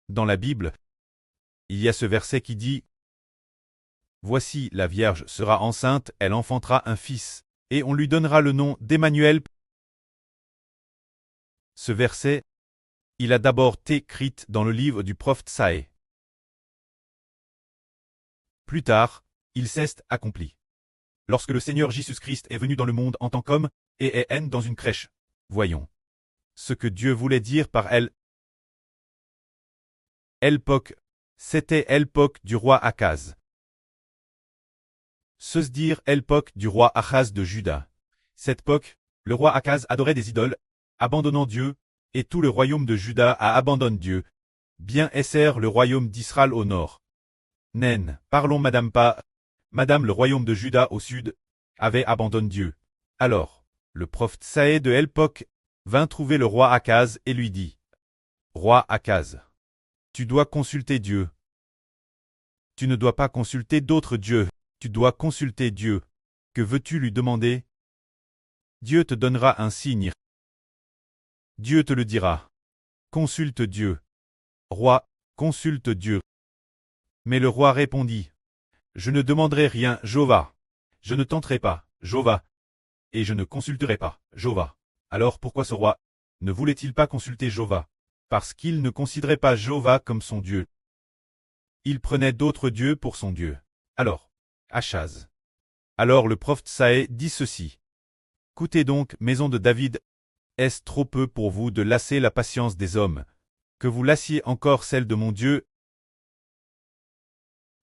Dans la Bible, il y a ce verset qui dit « Voici, la Vierge sera enceinte, elle enfantera un fils, et on lui donnera le nom d'Emmanuel. » Ce verset, il a d'abord été écrit dans le livre du prophète Isaïe. Plus tard, il s'est accompli. Lorsque le Seigneur Jésus-Christ est venu dans le monde en tant qu'homme et est né dans une crèche. Voyons ce que Dieu voulait dire par elle. L'époque, c'était l'époque du roi Akaz. Se dire l'époque du roi Achaz de Juda. Cette époque, le roi Akaz adorait des idoles, abandonnant Dieu, et tout le royaume de Juda a abandonné Dieu. Bien esser le royaume d'Israël au nord. Nen, parlons madame pas. Madame le royaume de Juda au sud, avait abandonné Dieu. Alors, le prophète Isaïe de l'époque vint trouver le roi Akaz et lui dit « Roi Akaz, tu dois consulter Dieu. Tu ne dois pas consulter d'autres dieux, tu dois consulter Dieu. Que veux-tu lui demander? Dieu te donnera un signe. Dieu te le dira. Consulte Dieu. Roi, consulte Dieu. » Mais le roi répondit « Je ne demanderai rien, Jéhovah. Je ne tenterai pas, Jéhovah. Et je ne consulterai pas, Jéhovah. » Alors pourquoi ce roi ne voulait-il pas consulter Jéhovah? Parce qu'il ne considérait pas Jéhovah comme son Dieu. Il prenait d'autres dieux pour son Dieu. Alors, Achaz. Alors le prophète Isaïe dit ceci. Écoutez donc, maison de David, est-ce trop peu pour vous de lasser la patience des hommes, que vous lassiez encore celle de mon Dieu?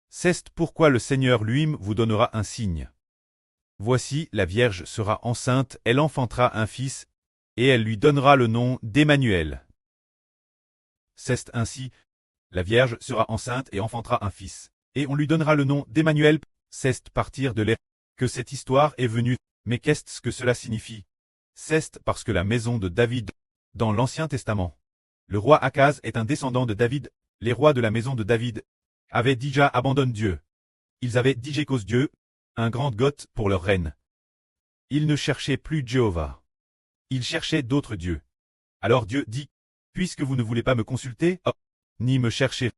C'est pourquoi le Seigneur lui-même vous donnera un signe. Voici, la Vierge sera enceinte, elle enfantera un fils, et elle lui donnera le nom d'Emmanuel. C'est ainsi, la Vierge sera enceinte et enfantera un fils, et on lui donnera le nom d'Emmanuel. C'est partir de là que cette histoire est venue, mais qu'est-ce que cela signifie? C'est parce que la maison de David, dans l'Ancien Testament, le roi Akaz est un descendant de David, les rois de la maison de David avaient déjà abandonné Dieu. Ils avaient dit cause Dieu, un grand goth pour leur reine. Ils ne cherchaient plus Jéhovah. Ils cherchaient d'autres dieux. Alors Dieu dit, puisque vous ne voulez pas me consulter, ni me chercher,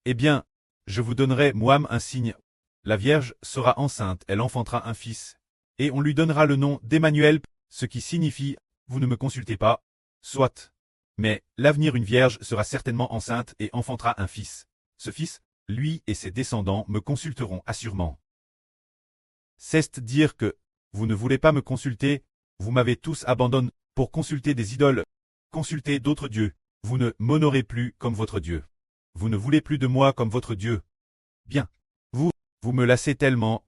eh bien, je vous donnerai moi-même un signe. La Vierge sera enceinte, elle enfantera un fils, et on lui donnera le nom d'Emmanuel, ce qui signifie, vous ne me consultez pas, soit. Mais, l'avenir une Vierge sera certainement enceinte et enfantera un fils. Ce fils, lui et ses descendants me consulteront assurément. C'est dire que, vous ne voulez pas me consulter, vous m'avez tous abandonné pour consulter des idoles, consulter d'autres dieux, vous ne m'honorez plus comme votre Dieu. Vous ne voulez plus de moi comme votre Dieu. Bien. Vous me lassez tellement.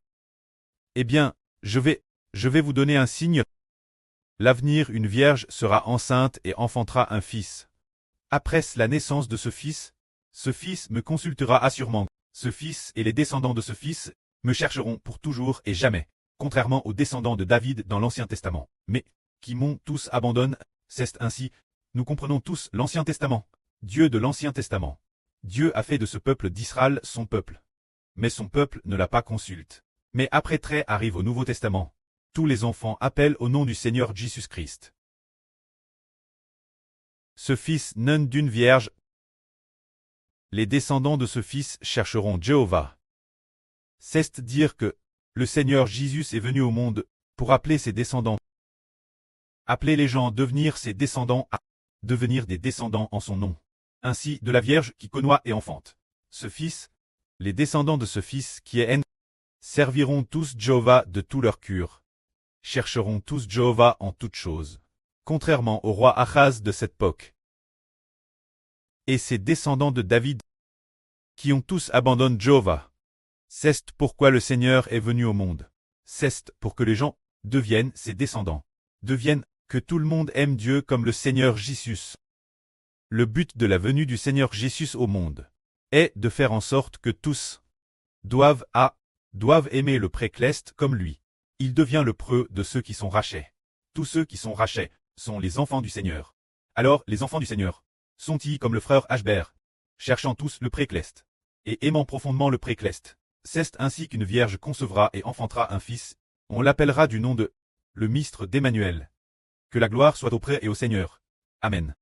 Eh bien, je vais vous donner un signe. L'avenir une Vierge sera enceinte et enfantera un fils. Après la naissance de ce fils me consultera assurément. Ce fils et les descendants de ce fils me chercheront pour toujours et jamais, contrairement aux descendants de David dans l'Ancien Testament, mais qui m'ont tous abandonné. C'est ainsi, nous comprenons tous l'Ancien Testament, Dieu de l'Ancien Testament. Dieu a fait de ce peuple d'Israël son peuple. Mais son peuple ne l'a pas consulte. Mais après trait arrive au Nouveau Testament. Tous les enfants appellent au nom du Seigneur Jésus-Christ. Ce fils naît d'une vierge. Les descendants de ce fils chercheront Jéhovah. C'est dire que le Seigneur Jésus est venu au monde pour appeler ses descendants. Appeler les gens à devenir ses descendants, à devenir des descendants en son nom. Ainsi de la Vierge qui connoit et enfante. Ce fils, les descendants de ce fils qui est serviront tous Jéhovah de tout leur cœur. Chercheront tous Jéhovah en toutes choses. Contrairement au roi Achaz de cette époque. Et ses descendants de David, qui ont tous abandonné Jéhovah. C'est pourquoi le Seigneur est venu au monde. C'est pour que les gens deviennent ses descendants. Deviennent que tout le monde aime Dieu comme le Seigneur Jésus. Le but de la venue du Seigneur Jésus au monde est de faire en sorte que tous doivent aimer le précleste comme lui. Il devient le preux de ceux qui sont rachés. Tous ceux qui sont rachés sont les enfants du Seigneur. Alors, les enfants du Seigneur sont-ils comme le frère Ashbert, cherchant tous le précleste et aimant profondément le précleste. C'est ainsi qu'une vierge concevra et enfantera un fils. On l'appellera du nom de le ministre d'Emmanuel. Que la gloire soit auprès et au Seigneur. Amen.